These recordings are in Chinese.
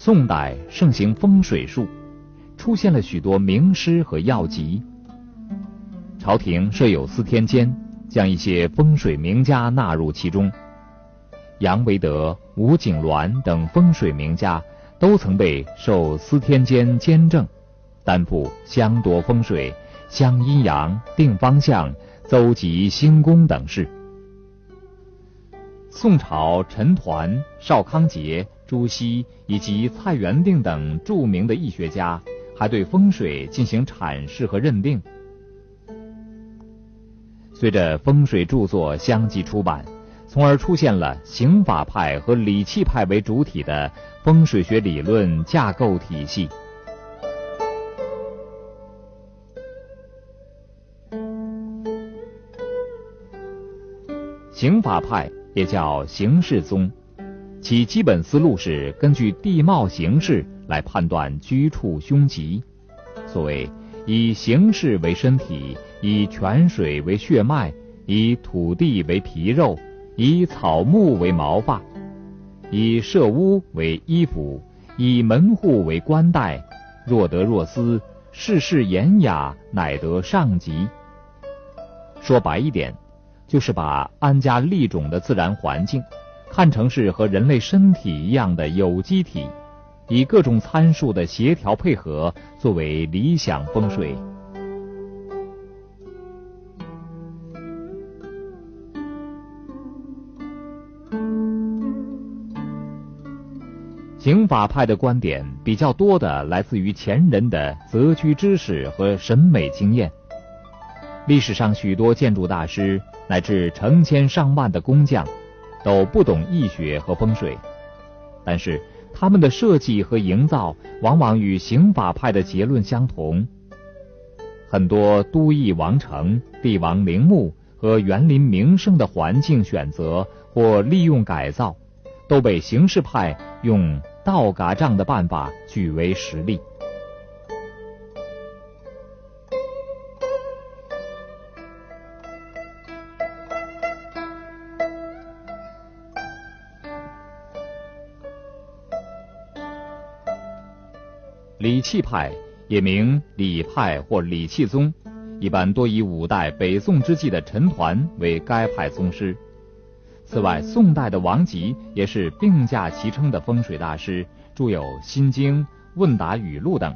宋代盛行风水术，出现了许多名师和药籍。朝廷设有司天监，将一些风水名家纳入其中。杨维德、吴景鸾等风水名家都曾被授司天监监正，担负相夺风水、相阴阳、定方向、邹吉星宫等事。宋朝陈抟、邵康节、朱熹以及蔡元定等著名的易学家还对风水进行阐释和认定。随着风水著作相继出版，从而出现了刑法派和理气派为主体的风水学理论架构体系。刑法派也叫形势宗，其基本思路是根据地貌形势来判断居处凶吉。所谓以形势为身体，以泉水为血脉，以土地为皮肉，以草木为毛发，以舍屋为衣服，以门户为冠带，若得若思，事事严雅，乃得上吉。说白一点，就是把安家立种的自然环境看成是和人类身体一样的有机体，以各种参数的协调配合作为理想风水。刑法派的观点比较多的来自于前人的择居知识和审美经验。历史上许多建筑大师乃至成千上万的工匠都不懂易学和风水，但是他们的设计和营造往往与刑法派的结论相同。很多都邑王城、帝王陵墓和园林名胜的环境选择或利用改造，都被形式派用倒嘎账的办法据为实例。理气派也名理派或理气宗，一般多以五代北宋之际的陈抟为该派宗师。此外，宋代的王吉也是并驾齐称的风水大师，著有《心经》《问答语录》等，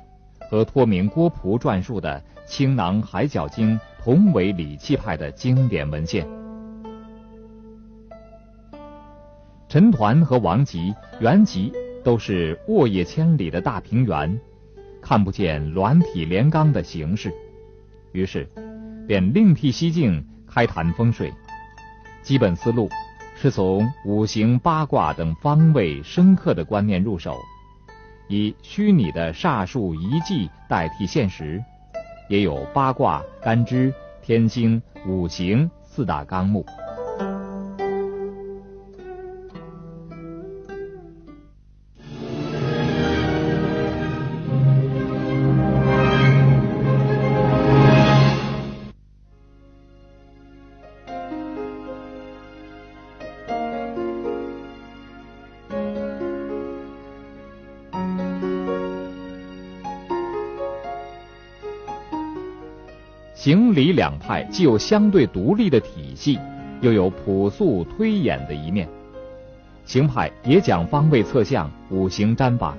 和托名郭璞撰述的《青囊海角经》同为理气派的经典文献。陈抟和王吉原籍都是沃野千里的大平原，看不见鸾体连纲的形势，于是便另辟蹊径开谈风水。基本思路是从五行八卦等方位深刻的观念入手，以虚拟的煞术遗迹代替现实，也有八卦、干支、天星、五行四大纲目。形理两派既有相对独立的体系，又有朴素推演的一面。形派也讲方位测象、五行占法，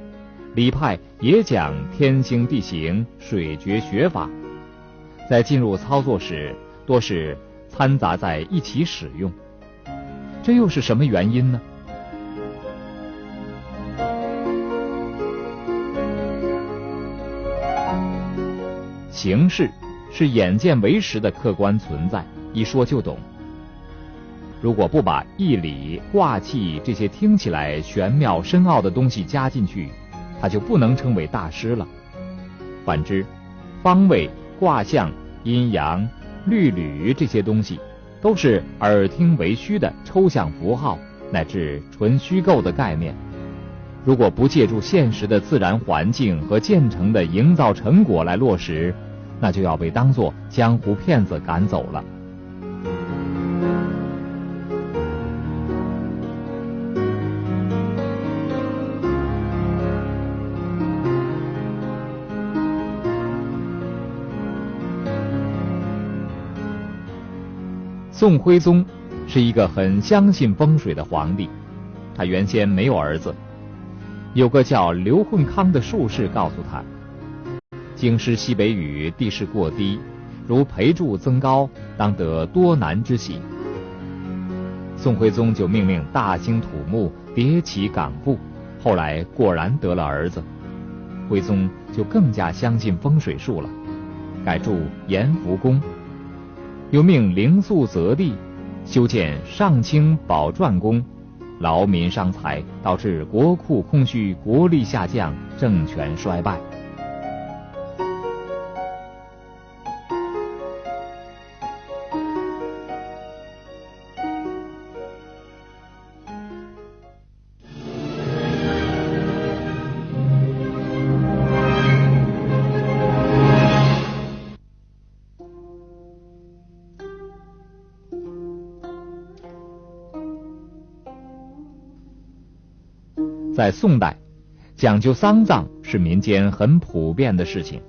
理派也讲天星地形、水诀学法。在进入操作时，多是掺杂在一起使用。这又是什么原因呢？形势是眼见为实的客观存在，一说就懂。如果不把易理、卦气这些听起来玄妙深奥的东西加进去，它就不能称为大师了。反之，方位、卦象、阴阳、律吕这些东西都是耳听为虚的抽象符号，乃至纯虚构的概念。如果不借助现实的自然环境和建成的营造成果来落实，那就要被当作江湖骗子赶走了。宋徽宗是一个很相信风水的皇帝，他原先没有儿子。有个叫刘混康的术士告诉他，京师西北隅地势过低，如培筑增高，当得多难之喜。宋徽宗就命令大兴土木，叠起岗部，后来果然得了儿子。徽宗就更加相信风水术了，改筑延福宫，又命灵肃择地修建上清宝传宫，劳民伤财，导致国库空虚，国力下降，政权衰败。在宋代，讲究丧葬是民间很普遍的事情。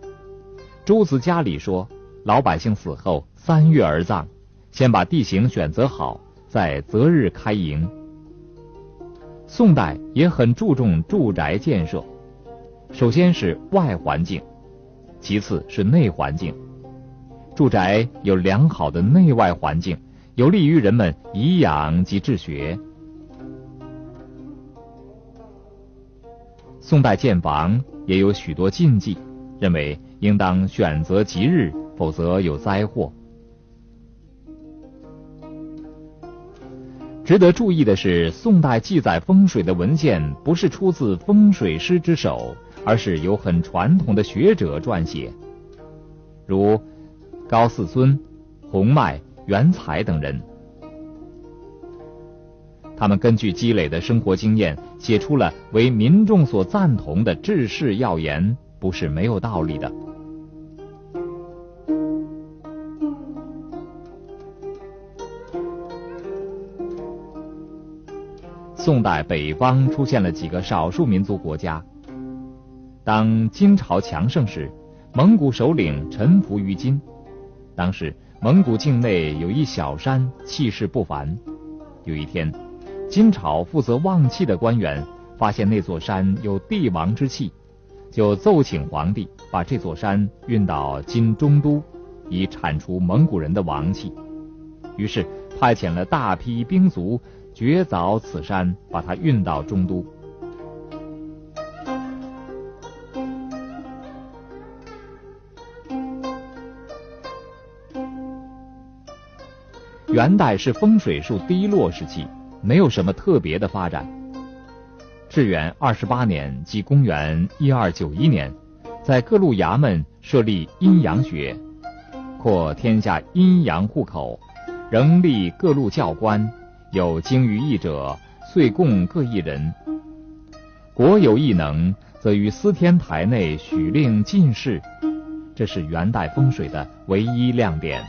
诸子家里说，老百姓死后3月而葬，先把地形选择好，再择日开营。宋代也很注重住宅建设，首先是外环境，其次是内环境。住宅有良好的内外环境，有利于人们颐养及治学。宋代建房也有许多禁忌，认为应当选择吉日，否则有灾祸。值得注意的是，宋代记载风水的文献不是出自风水师之手，而是由很传统的学者撰写，如高嗣尊、洪迈、袁才等人。他们根据积累的生活经验，写出了为民众所赞同的治世要言，不是没有道理的。宋代北方出现了几个少数民族国家。当金朝强盛时，蒙古首领臣服于金。当时蒙古境内有一小山，气势不凡。有一天，金朝负责旺气的官员发现那座山有帝王之气，就奏请皇帝把这座山运到金中都，以铲除蒙古人的王气。于是派遣了大批兵卒掘凿此山，把它运到中都。元代是风水术低落时期，没有什么特别的发展。至元28年，即公元1291年，在各路衙门设立阴阳学，扩天下阴阳户口，仍立各路教官，有精于义者，岁贡各一人。国有异能，则于司天台内许令进士。这是元代风水的唯一亮点。